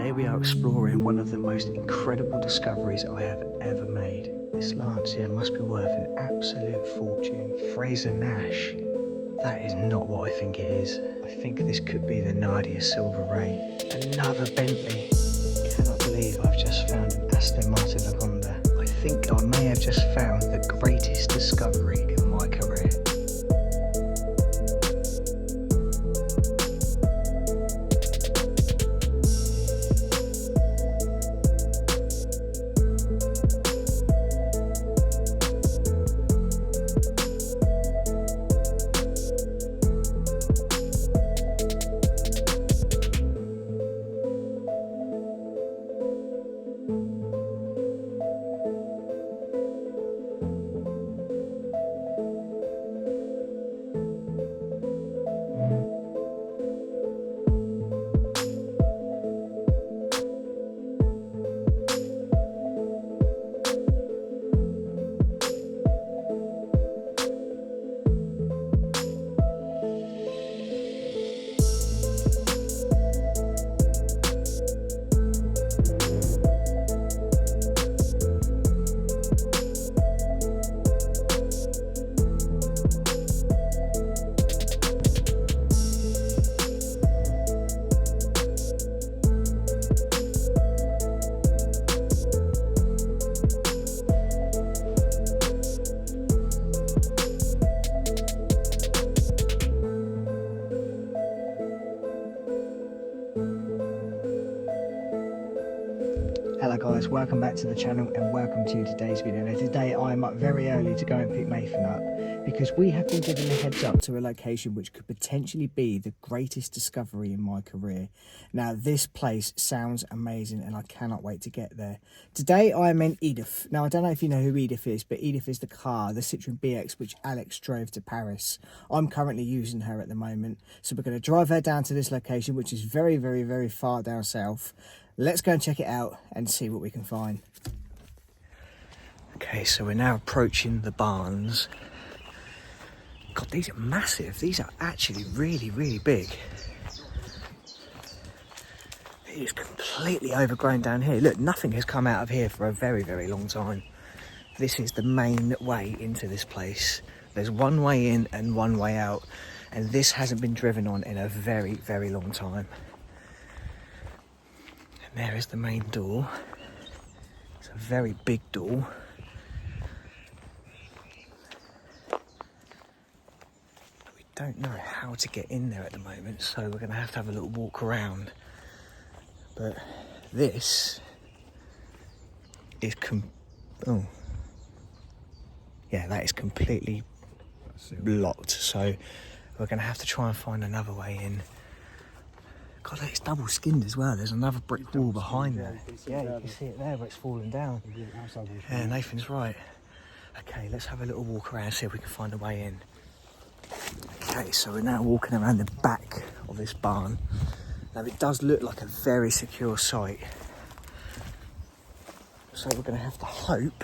Today we are exploring one of the most incredible discoveries I have ever made. This lance here must be worth an absolute fortune. Frazer Nash. That is not what I think it is. I think this could be the NARDI Silver Ray. Another Bentley. I cannot believe I've just found an Aston Martin Lagonda. I think I may have just found the greatest discovery in my career. Hello guys, welcome back to the channel and welcome to today's video. Now today I am up very early to go and pick Nathan up because we have been given a heads up to a location which could potentially be the greatest discovery in my career. Now this place sounds amazing and I cannot wait to get there. Today I am in Edith. Now I don't know if you know who Edith is, but Edith is the car, the Citroen BX which Alex drove to Paris. I'm currently using her at the moment. So we're going to drive her down to this location which is very far down south. Let's go and check it out and see what we can find. Okay, so we're now approaching the barns. God, these are massive. These are actually really big. It is completely overgrown down here. Look, nothing has come out of here for a very long time. This is the main way into this place. There's one way in and one way out, and this hasn't been driven on in a very long time. And there is the main door. It's a very big door. We don't know how to get in there at the moment, so we're going to have a little walk around. But this is oh yeah, that is completely blocked, so we're going to have to try and find another way in. God, it's double skinned as well. There's another brick wall behind there. Yeah, you can see it there where it's fallen down. Yeah, Nathan's right. Okay, let's have a little walk around, see if we can find a way in. Okay, so we're now walking around the back of this barn. Now it does look like a very secure site. So we're going to have to hope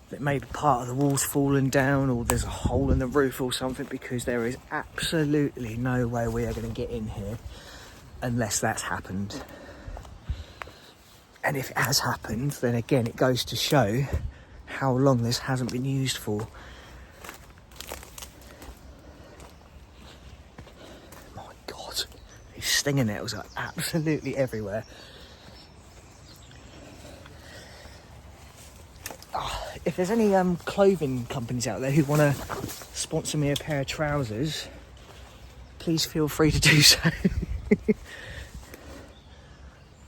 that maybe part of the wall's fallen down or there's a hole in the roof or something, because there is absolutely no way we are going to get in here unless that's happened. And if it has happened, then again it goes to show how long this hasn't been used for. My God, these stinging nettles are absolutely everywhere. If there's any clothing companies out there who want to sponsor me a pair of trousers, please feel free to do so.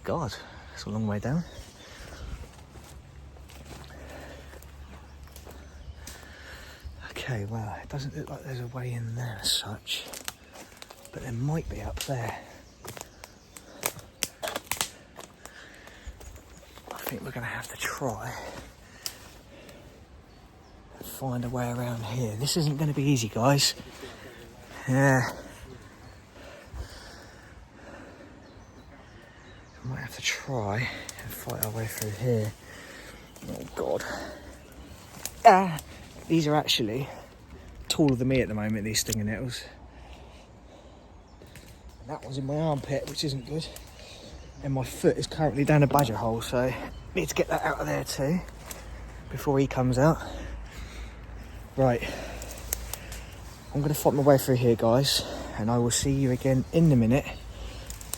God, that's a long way down. Okay, well, it doesn't look like there's a way in there as such, but there might be up there. I think we're going to have to try find a way around here. This isn't going to be easy, guys. Yeah. We might have to try and fight our way through here. Oh, God. Ah! These are actually taller than me at the moment, these stinging nettles. And that one's in my armpit, which isn't good. And my foot is currently down a badger hole, so I need to get that out of there too before he comes out. Right, I'm going to fight my way through here, guys, and I will see you again in a minute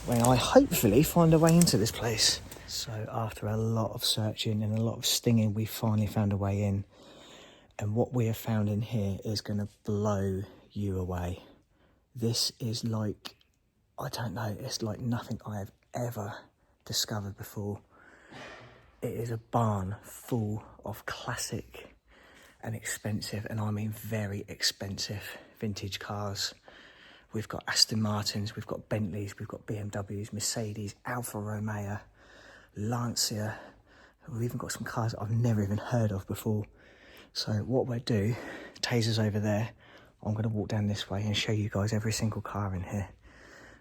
when I hopefully find a way into this place. So after a lot of searching and a lot of stinging, we finally found a way in. And what we have found in here is going to blow you away. This is like, I don't know, it's like nothing I have ever discovered before. It is a barn full of classic and expensive, and I mean very expensive, vintage cars. We've got Aston Martins, we've got Bentleys, we've got BMWs, Mercedes, Alfa Romeo, Lancia. We've even got some cars I've never even heard of before. So what we'll do, Taser's over there, I'm going to walk down this way and show you guys every single car in here.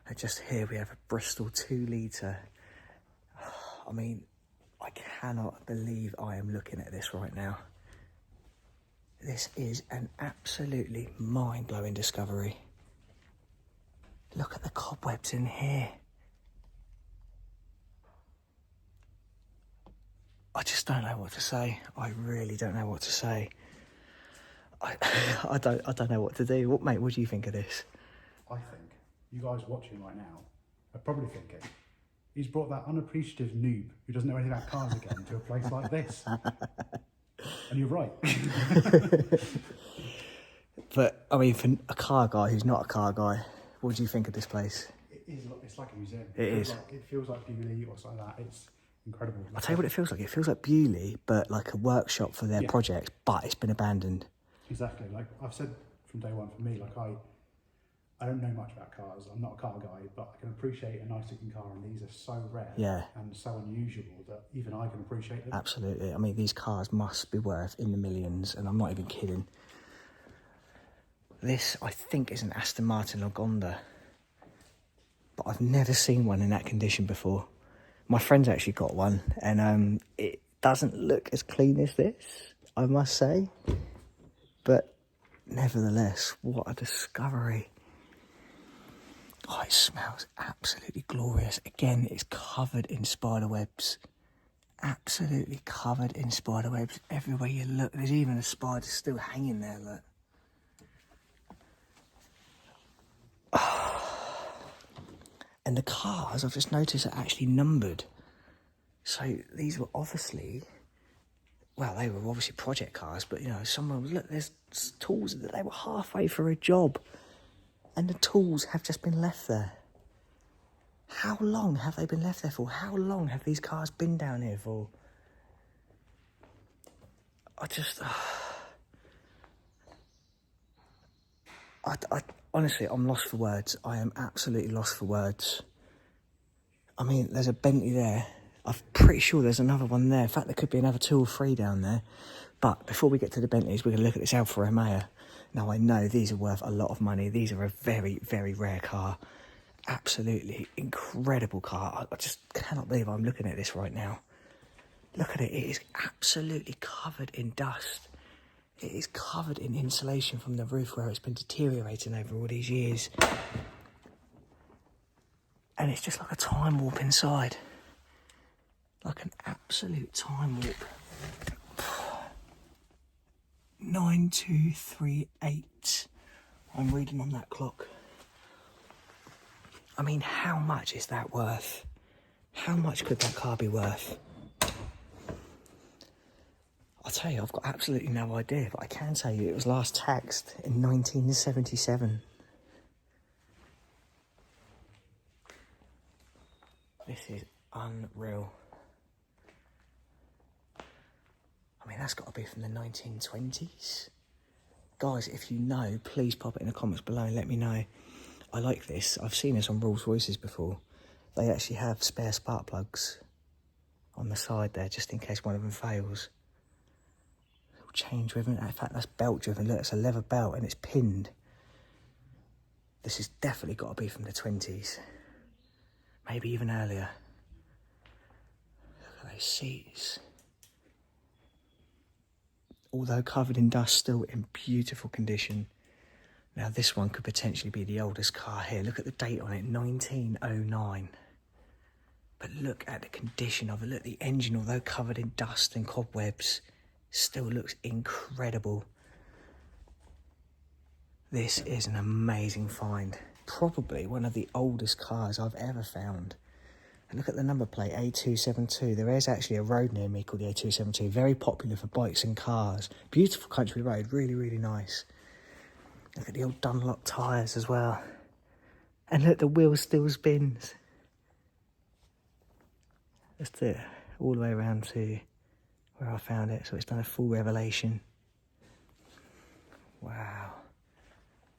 And just here we have a Bristol 2 litre. I mean, I cannot believe I am looking at this right now. This is an absolutely mind-blowing discovery. Look at the cobwebs in here. I just don't know what to say. I really don't know what to say. I don't know what to do. What, mate, what do you think of this? I think you guys watching right now are probably thinking, he's brought that unappreciative noob who doesn't know anything about cars again to a place like this. And you're right. But, I mean, for a car guy who's not a car guy, what do you think of this place? It's like a museum. It feels like Bewley or something like that. It's incredible. I'll tell you what it feels like. It feels like Bewley, but like a workshop for their project, but it's been abandoned. Exactly. Like I've said from day one, for me, like I don't know much about cars. I'm not a car guy, but I can appreciate a nice looking car, and these are so rare and so unusual that even I can appreciate them. Absolutely. I mean, these cars must be worth in the millions, and I'm not even kidding. This, I think, is an Aston Martin Lagonda, but I've never seen one in that condition before. My friend's actually got one, and it doesn't look as clean as this, I must say. But nevertheless, what a discovery. Oh, it smells absolutely glorious. Again, it's covered in spider webs. Absolutely covered in spider webs. Everywhere you look, there's even a spider still hanging there, look. And the cars, I've just noticed, are actually numbered. So these were obviously, well, they were obviously project cars, but, you know, someone was, look, there's tools that they were halfway through a job, and the tools have just been left there. How long have they been left there for? How long have these cars been down here for? Honestly, I'm lost for words. I am absolutely lost for words. I mean, there's a Bentley there. I'm pretty sure there's another one there. In fact, there could be another 2 or 3 down there. But before we get to the Bentleys, we're going to look at this Alfa Romeo. Now, I know these are worth a lot of money. These are a very, very rare car. Absolutely incredible car. I just cannot believe I'm looking at this right now. Look at it. It is absolutely covered in dust. It is covered in insulation from the roof where it's been deteriorating over all these years. And it's just like a time warp inside. Like an absolute time warp. 9238. I'm reading on that clock. I mean, how much is that worth? How much could that car be worth? I'll tell you, I've got absolutely no idea, but I can tell you it was last taxed in 1977. This is unreal. I mean, that's got to be from the 1920s. Guys, if you know, please pop it in the comments below and let me know. I like this. I've seen this on Rolls Royces before. They actually have spare spark plugs on the side there, just in case one of them fails. Chain driven. In fact, that's belt driven. Look, it's a leather belt and it's pinned. This has definitely got to be from the 20s. Maybe even earlier. Look at those seats. Although covered in dust, still in beautiful condition. Now this one could potentially be the oldest car here. Look at the date on it, 1909. But look at the condition of it. Look, the engine, although covered in dust and cobwebs, still looks incredible. This is an amazing find. Probably one of the oldest cars I've ever found. And look at the number plate, A272. There is actually a road near me called the A272. Very popular for bikes and cars. Beautiful country road, really, really nice. Look at the old Dunlop tyres as well. And look, the wheel still spins. Let's do it all the way around to where I found it. So it's done a full revelation. Wow.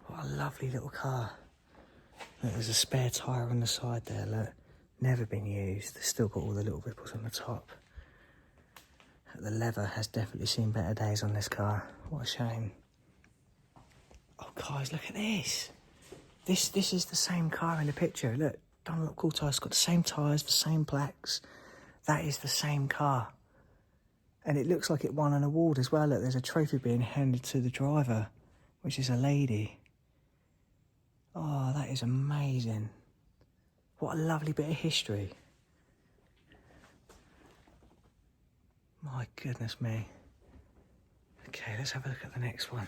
What a lovely little car. Look, there's a spare tyre on the side there, look. Never been used. It's still got all the little ripples on the top. The leather has definitely seen better days on this car. What a shame. Oh, guys, look at this. This is the same car in the picture. Look, Dunlop Cool Tyres got the same tyres, the same plaques. That is the same car. And it looks like it won an award as well. Look, there's a trophy being handed to the driver, which is a lady. Oh, that is amazing. What a lovely bit of history. My goodness me. Okay, let's have a look at the next one.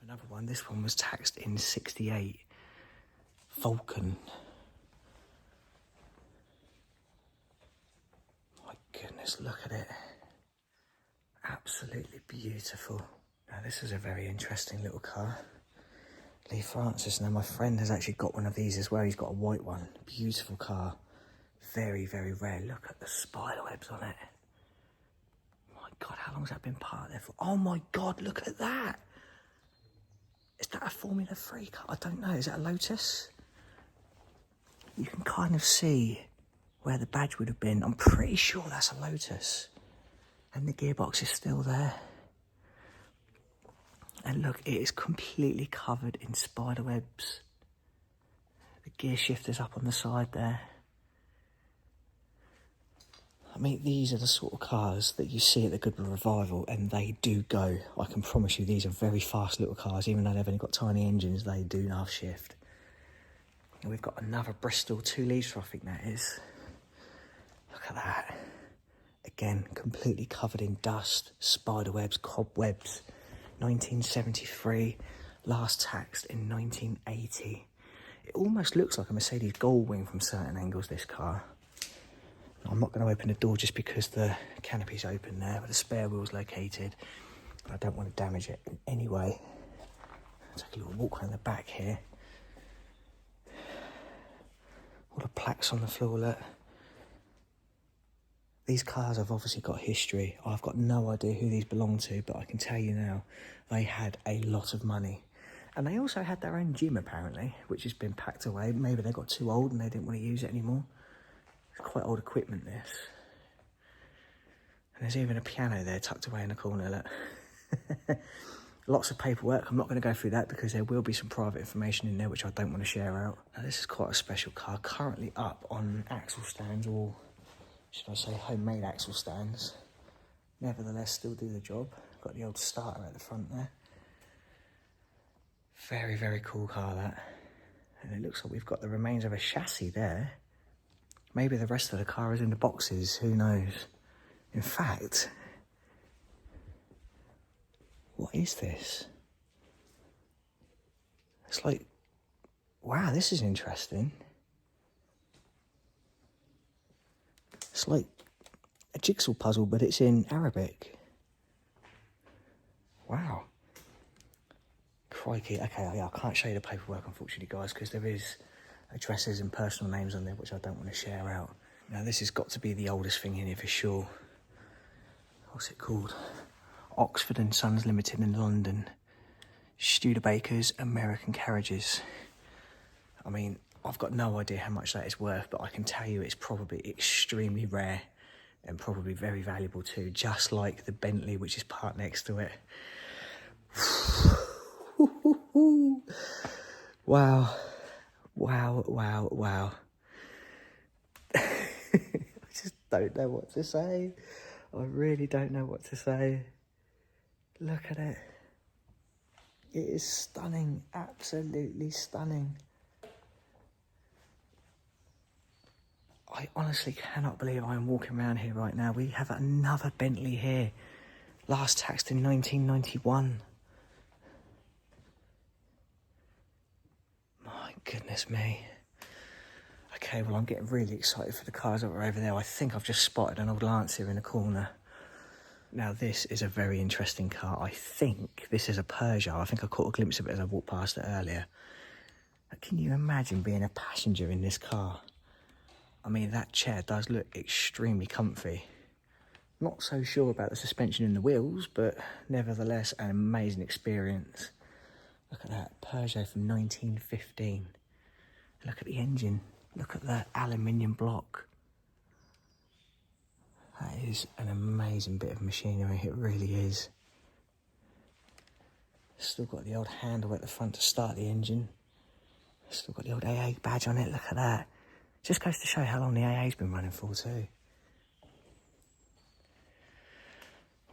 Another one. This one was taxed in 68. Vulcan. My goodness, look at it. Absolutely beautiful. Now, this is a very interesting little car. Lee Francis. Now, my friend has actually got one of these as well. He's got a white one. Beautiful car. Very, very rare. Look at the spider webs on it. My God, how long has that been parked there for? Oh my God, look at that. Is that a Formula 3 car? I don't know. Is that a Lotus? You can kind of see where the badge would have been. I'm pretty sure that's a Lotus. And the gearbox is still there. And look, it is completely covered in spider webs. The gear shifter's up on the side there. I mean, these are the sort of cars that you see at the Goodwood Revival, and they do go. I can promise you, these are very fast little cars. Even though they've only got tiny engines, they do half shift. And we've got another Bristol 2 litre, I think that is. Look at that. Again, completely covered in dust, spider webs, cobwebs. 1973, last taxed in 1980. It almost looks like a Mercedes Goldwing from certain angles, this car. I'm not going to open the door just because the canopy's open there, but the spare wheel's located. I don't want to damage it in any way. I'll take a little walk around the back here. All the plaques on the floor, look. These cars have obviously got history. I've got no idea who these belong to, but I can tell you now, they had a lot of money. And they also had their own gym, apparently, which has been packed away. Maybe they got too old and they didn't want to use it anymore. It's quite old equipment, this. And there's even a piano there tucked away in the corner, look. Lots of paperwork. I'm not going to go through that because there will be some private information in there which I don't want to share out. Now, this is quite a special car, currently up on axle stands, or should I say homemade axle stands. Nevertheless, still do the job. Got the old starter at the front there. Very, very cool car, that. And it looks like we've got the remains of a chassis there. Maybe the rest of the car is in the boxes, who knows? In fact, what is this? It's like, wow, this is interesting. It's like a jigsaw puzzle, but it's in Arabic. Wow. Crikey. Okay, yeah, I can't show you the paperwork, unfortunately, guys, because there is addresses and personal names on there which I don't want to share out. Now, this has got to be the oldest thing in here for sure. What's it called? Oxford and Sons Limited in London. Studebakers American Carriages. I mean, I've got no idea how much that is worth, but I can tell you it's probably extremely rare and probably very valuable too, just like the Bentley, which is parked next to it. Wow. Wow, wow, wow. I just don't know what to say. I really don't know what to say. Look at it. It is stunning, absolutely stunning. I I honestly cannot believe I'm walking around here right now. We have another Bentley here. Last taxed in 1991. My goodness me. Okay, well, I'm getting really excited for the cars that were over there. I think I've just spotted an old Lancia in the corner. Now, this is a very interesting car. I think this is a Peugeot. I think I caught a glimpse of it as I walked past it earlier. Can you imagine being a passenger in this car? I mean, that chair does look extremely comfy. Not so sure about the suspension in the wheels, but nevertheless, an amazing experience. Look at that, Peugeot from 1915. Look at the engine. Look at that aluminium block. That is an amazing bit of machinery, it really is. Still got the old handle at the front to start the engine. Still got the old AA badge on it, look at that. Just goes to show how long the AA's been running for too.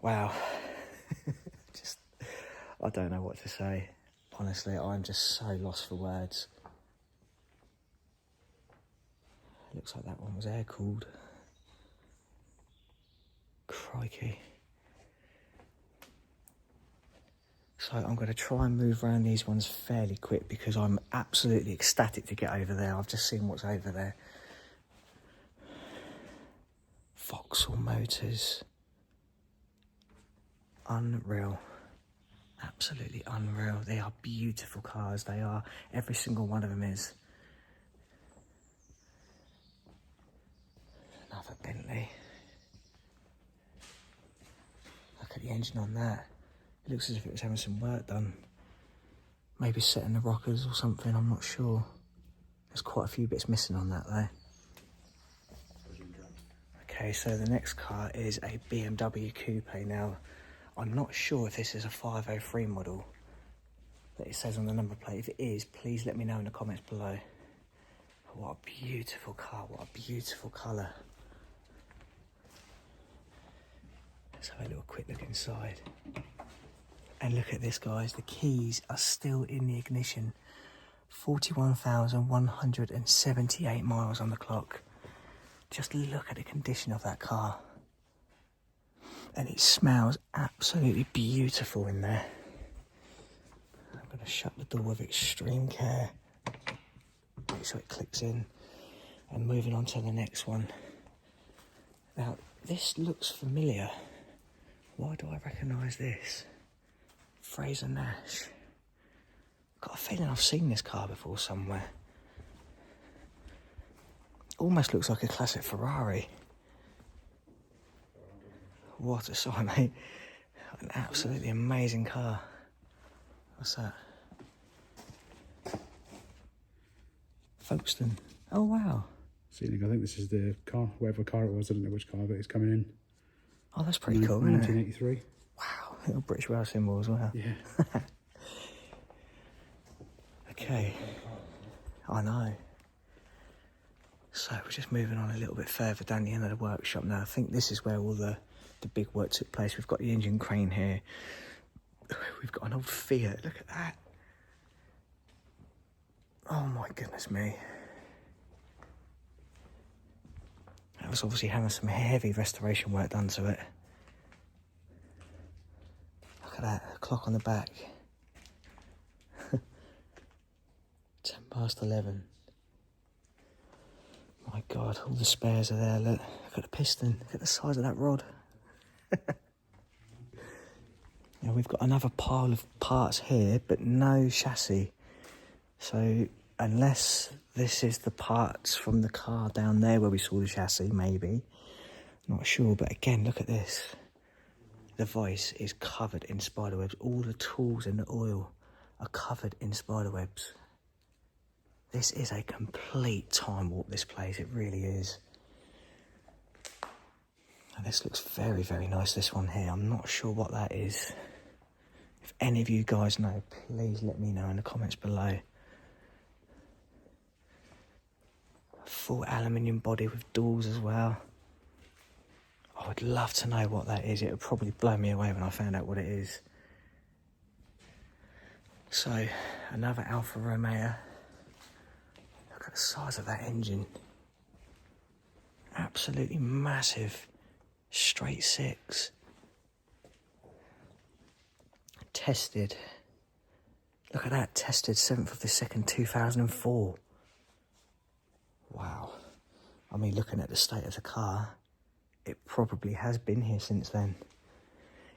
Wow. I don't know what to say. Honestly, I'm just so lost for words. It looks like that one was air-cooled. Crikey. So I'm going to try and move around these ones fairly quick because I'm absolutely ecstatic to get over there. I've just seen what's over there. Vauxhall Motors. Unreal. Absolutely unreal. They are beautiful cars. They are. Every single one of them is. Another Bentley. Look at the engine on that. It looks as if it was having some work done. Maybe setting the rockers or something, I'm not sure. There's quite a few bits missing on that though. Okay, so the next car is a BMW Coupe. Now, I'm not sure if this is a 503 model that it says on the number plate. If it is, please let me know in the comments below. What a beautiful car, what a beautiful colour. Let's have a little quick look inside. And look at this, guys, the keys are still in the ignition. 41,178 miles on the clock. Just look at the condition of that car. And it smells absolutely beautiful in there. I'm going to shut the door with extreme care. Make sure it clicks in. And moving on to the next one. Now, this looks familiar. Why do I recognise this? Frazer Nash. Got a feeling I've seen this car before somewhere. Almost looks like a classic Ferrari. What a sight, mate. An absolutely amazing car. What's that? Folkestone. Oh, wow. See, I think this is the car, whatever car it was, I don't know which car, but it's coming in. Oh, that's pretty cool, isn't it? 1983. Wow, little British rail symbol as well. Yeah. Okay. I know. So we're just moving on a little bit further down the end of the workshop now. I think this is where all the big work took place. We've got the engine crane here. We've got an old Fiat. Look at that. Oh my goodness me. That was obviously having some heavy restoration work done to it. Look at that, the clock on the back. 11:10. My God, all the spares are there. Look at the piston. Look at the size of that rod. Now we've got another pile of parts here, but no chassis. So unless this is the parts from the car down there where we saw the chassis, maybe. Not sure, but again, look at this. The vice is covered in spiderwebs. All the tools and the oil are covered in spiderwebs. This is a complete time warp, this place, it really is. And this looks very, very nice, this one here. I'm not sure what that is. If any of you guys know, please let me know in the comments below. Full aluminium body with doors as well. I would love to know what that is. It would probably blow me away when I found out what it is. So, another Alfa Romeo. Look at the size of that engine. Absolutely massive straight six. Tested. Look at that, tested 7th of the 2nd, 2004. Wow. I mean, looking at the state of the car, it probably has been here since then.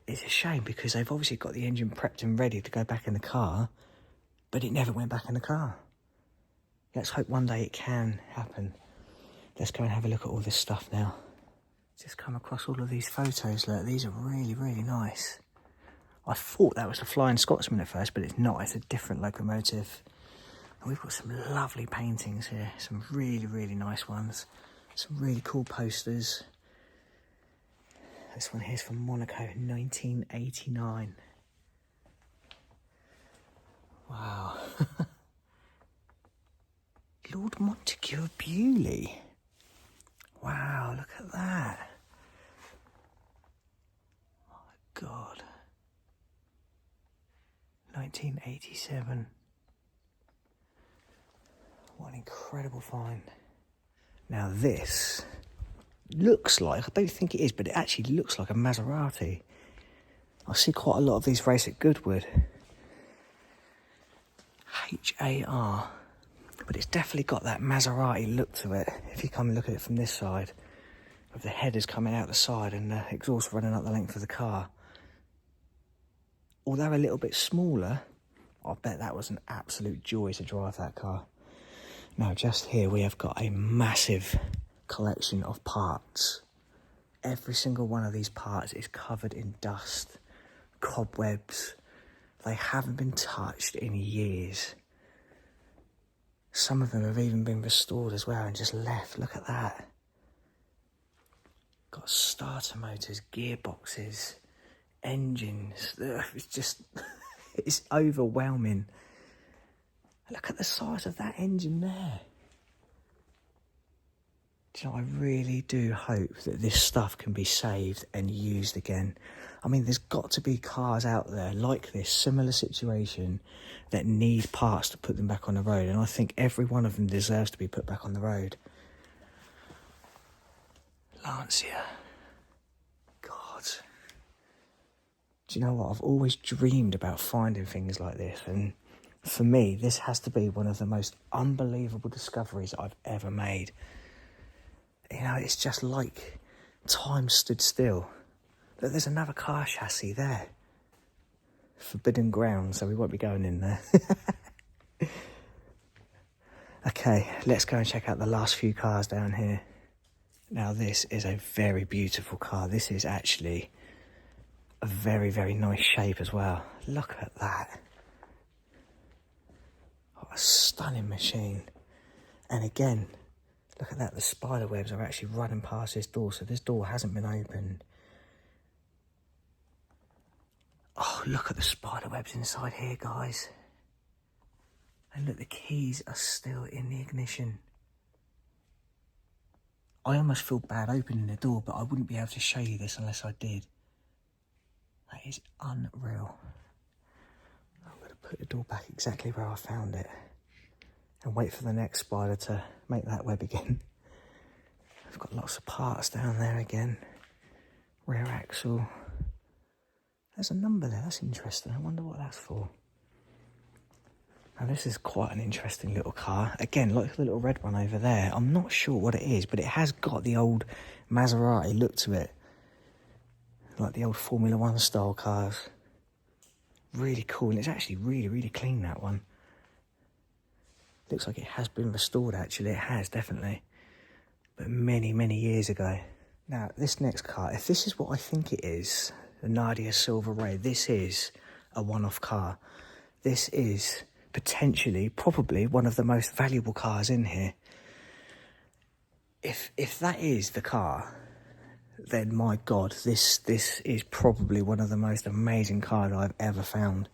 It's a shame because they've obviously got the engine prepped and ready to go back in the car, but it never went back in the car. Let's hope one day it can happen. Let's go and have a look at all this stuff now. Just come across all of these photos, look, these are really, really nice. I thought that was the Flying Scotsman at first, but it's not, it's a different locomotive. And we've got some lovely paintings here, some really, really nice ones. Some really cool posters. This one here's from Monaco, 1989. Wow. Lord Montague of Bewley. Wow, look at that. My God. 1987. What an incredible find. Now this looks like, I don't think it is, but it actually looks like a Maserati. I see quite a lot of these race at Goodwood. HAR. But it's definitely got that Maserati look to it. If you come and look at it from this side, with the headers coming out the side and the exhaust running up the length of the car. Although a little bit smaller, I bet that was an absolute joy to drive that car. Now just here we have got a massive collection of parts. Every single one of these parts is covered in dust, cobwebs. They haven't been touched in years. Some of them have even been restored as well and just left. Look at that. Got starter motors, gearboxes, engines. It's just, it's overwhelming. Look at the size of that engine there. Do you know, I really do hope that this stuff can be saved and used again. I mean, there's got to be cars out there like this, similar situation, that need parts to put them back on the road. And I think every one of them deserves to be put back on the road. Lancia. God. Do you know what? I've always dreamed about finding things like this. And for me, this has to be one of the most unbelievable discoveries I've ever made. You know, it's just like time stood still. Look, there's another car chassis there. Forbidden ground, so we won't be going in there. Okay, let's go and check out the last few cars down here. Now, this is a very beautiful car. This is actually a very, very nice shape as well. Look at that. What a stunning machine. And again, look at that, the spider webs are actually running past this door, so this door hasn't been opened. Oh, look at the spider webs inside here, guys. And look, the keys are still in the ignition. I almost feel bad opening the door, but I wouldn't be able to show you this unless I did. That is unreal. I'm going to put the door back exactly where I found it and wait for the next spider to make that web again. I've got lots of parts down there again. Rear axle. There's a number there, that's interesting. I wonder what that's for. Now this is quite an interesting little car. Again, like the little red one over there. I'm not sure what it is, but it has got the old Maserati look to it. Like the old Formula 1 style cars. Really cool, and it's actually really, really clean, that one. Looks like it has been restored, actually. It has, definitely. But many, many years ago. Now, this next car, if this is what I think it is, the NARDI Silver Ray, this is a one-off car. This is potentially, probably, one of the most valuable cars in here. If that is the car, then my God, this is probably one of the most amazing cars I've ever found.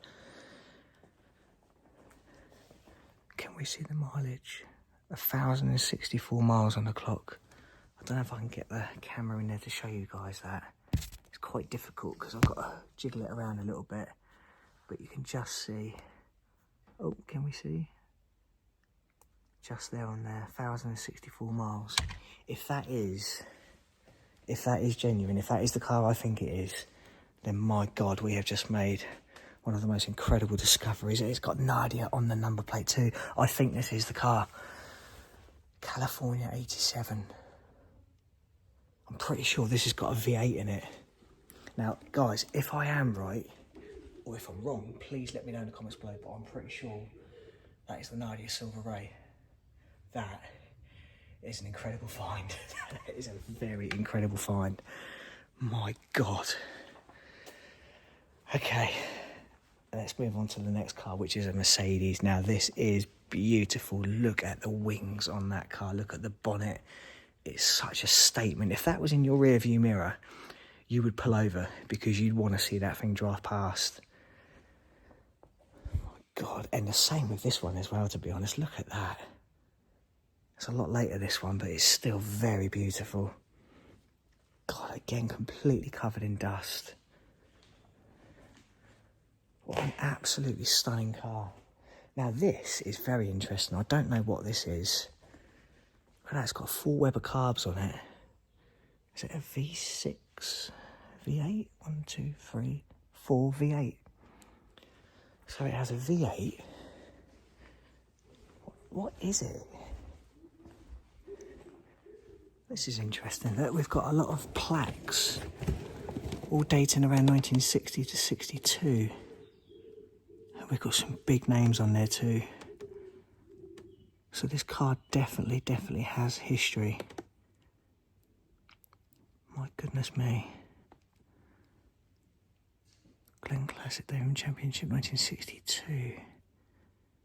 Can we see the mileage? 1,064 miles on the clock. I don't know if I can get the camera in there to show you guys that. It's quite difficult because I've got to jiggle it around a little bit. But you can just see... Oh, can we see? just there on there, 1,064 miles. If that is genuine, if that is the car I think it is, then my God, we have just made one of the most incredible discoveries. It's got NARDI on the number plate too. I think this is the car. California 87. I'm pretty sure this has got a V8 in it. Now, guys, if I am right, or if I'm wrong, please let me know in the comments below, but I'm pretty sure that is the NARDI Silver Ray. That is an incredible find. That is a very incredible find. My God. Okay, let's move on to the next car, which is a Mercedes. Now, this is beautiful. Look at the wings on that car. Look at the bonnet. It's such a statement. If that was in your rear view mirror, you would pull over because you'd want to see that thing drive past. My God. And the same with this one as well, to be honest. Look at that. It's a lot later, this one, but it's still very beautiful. God, again, completely covered in dust. What an absolutely stunning car. Now, this is very interesting. I don't know what this is. Look at that, it's got 4 Weber carbs on it. Is it a V6? V8? 1, 2, 3, 4 V8. So it has a V8. What is it? This is interesting. Look, we've got a lot of plaques, all dating around 1960 to 62. And we've got some big names on there too. So this car definitely has history. My goodness me. Glen Classic Daytona Championship 1962.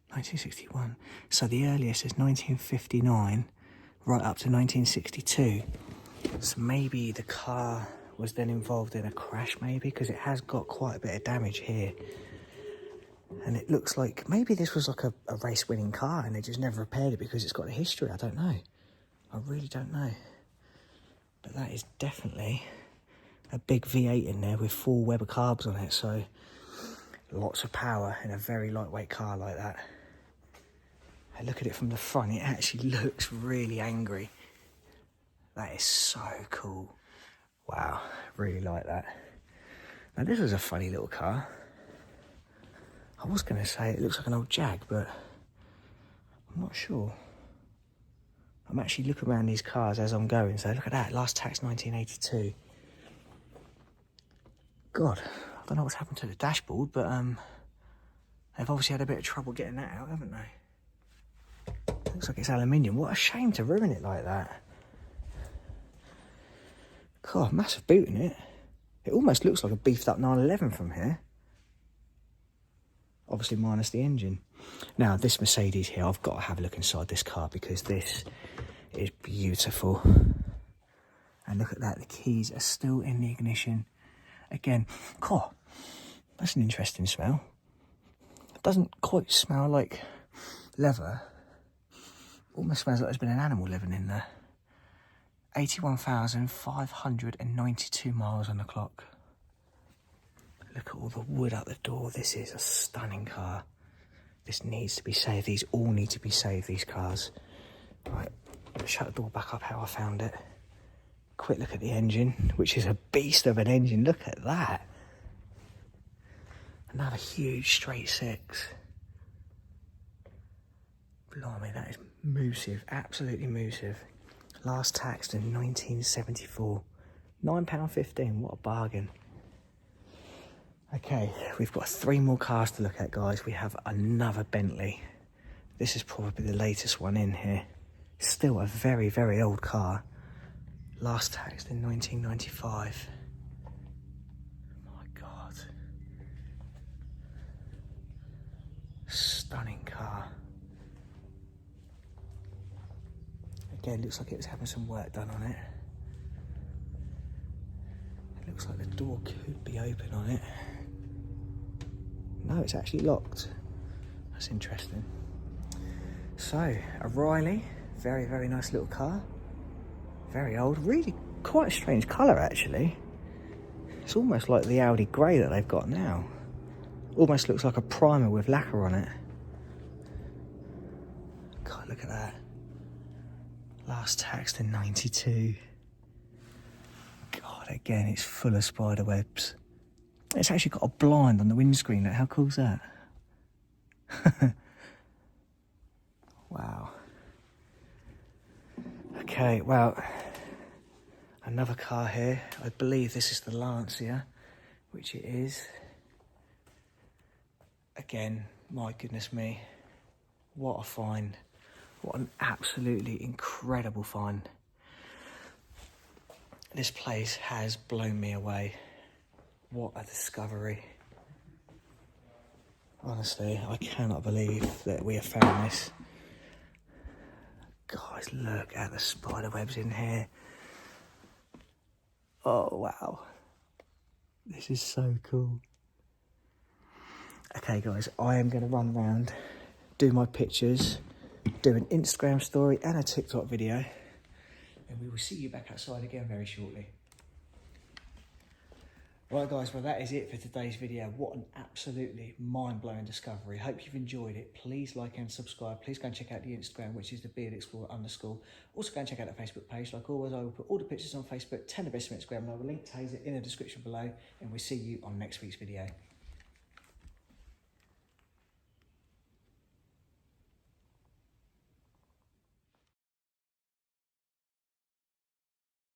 1961. So the earliest is 1959, right up to 1962. So maybe the car was then involved in a crash, maybe, because it has got quite a bit of damage here. And it looks like maybe this was like a race-winning car and they just never repaired it because it's got a history. I don't know. I really don't know. But that is definitely a big V8 in there with 4 Weber carbs on it. So lots of power in a very lightweight car like that. I look at it from the front. It actually looks really angry. That is so cool. Wow, really like that. Now this is a funny little car. I was going to say it looks like an old Jag, but I'm not sure. I'm actually looking around these cars as I'm going, so look at that, last tax 1982. God, I don't know what's happened to the dashboard, but they've obviously had a bit of trouble getting that out, haven't they? Looks like it's aluminium. What a shame to ruin it like that. God, massive boot in it. It almost looks like a beefed up 911 from here. Obviously minus the engine. Now, this Mercedes here, I've got to have a look inside this car because this is beautiful. And look at that, the keys are still in the ignition. Again, God, that's an interesting smell. It doesn't quite smell like leather. Almost smells like there's been an animal living in there. 81,592 miles on the clock. Look at all the wood out the door. This is a stunning car. This needs to be saved. These all need to be saved, these cars. Right, shut the door back up how I found it. Quick look at the engine, which is a beast of an engine. Look at that. Another huge straight 6. Blimey, that is massive. Absolutely massive. Last taxed in 1974. £9.15. What a bargain. Okay, we've got 3 more cars to look at, guys. We have another Bentley. This is probably the latest one in here. Still a very, very old car. Last taxed in 1995. My God. Stunning car. Again, looks like it was having some work done on it. It looks like the door could be open on it. No, it's actually locked. That's interesting. So, a Riley, very, very nice little car. Very old, really quite a strange colour actually. It's almost like the Audi grey that they've got now. Almost looks like a primer with lacquer on it. God, look at that. Last taxed in 92. God, again, it's full of spider webs. It's actually got a blind on the windscreen. How cool is that? Wow. Okay, well, another car here. I believe this is the Lancia, which it is. Again, my goodness me, what a find. What an absolutely incredible find. This place has blown me away. What a discovery. Honestly, I cannot believe that we have found this. Guys, look at the spider webs in here. Oh, wow. This is so cool. Okay, guys, I am going to run around, do my pictures, do an Instagram story and a TikTok video, and we will see you back outside again very shortly. Right guys, well that is it for today's video. What an absolutely mind-blowing discovery. Hope you've enjoyed it. Please like and subscribe. Please go and check out the Instagram, which is the @beardexplorer_. Also go and check out the Facebook page. Like always, I will put all the pictures on Facebook, 10 the best on Instagram, and I will link to Hazer in the description below, and we'll see you on next week's video.